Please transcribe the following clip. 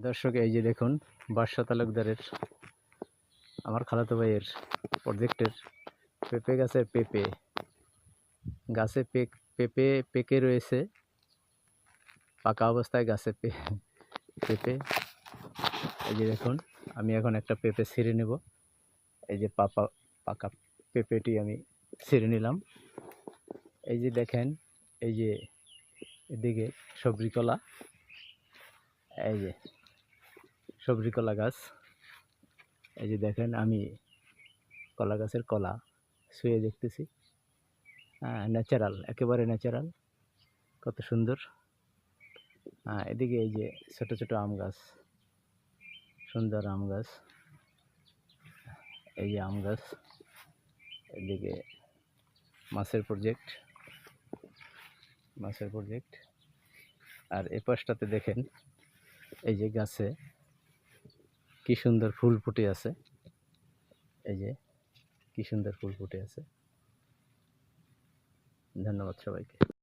দর্শক, এই যে দেখুন বাদশা তালুকদারের, আমার খালাতো ভাইয়ের প্রজেক্টের পেঁপে গাছের গাছে পেঁপে পেকে রয়েছে। পাকা অবস্থায় গাছে পেঁপে। এই যে দেখুন, আমি এখন একটা পেঁপে ছিঁড়ে নেব। এই যে পাকা পেঁপেটি আমি ছিঁড়ে নিলাম। এই যে দেখেন, এই যে এদিকে সবজি কলা, এই যে সবজি কলা গাছ। এই যে দেখেন, আমি কলা গাছের কলা শুয়ে দেখতেছি। হ্যাঁ, ন্যাচারাল, একেবারে ন্যাচারাল, কত সুন্দর। এদিকে এই যে ছোট ছোট আম গাছ, সুন্দর আম গাছ। এই যে আম গাছ, এদিকে মাছের প্রজেক্ট। আর এ পাশটাতে দেখেন, এই যে গাছে কি সুন্দর ফুল ফুটে আছে। এই যে কি সুন্দর ফুল ফুটে আছে। ধন্যবাদ সবাইকে।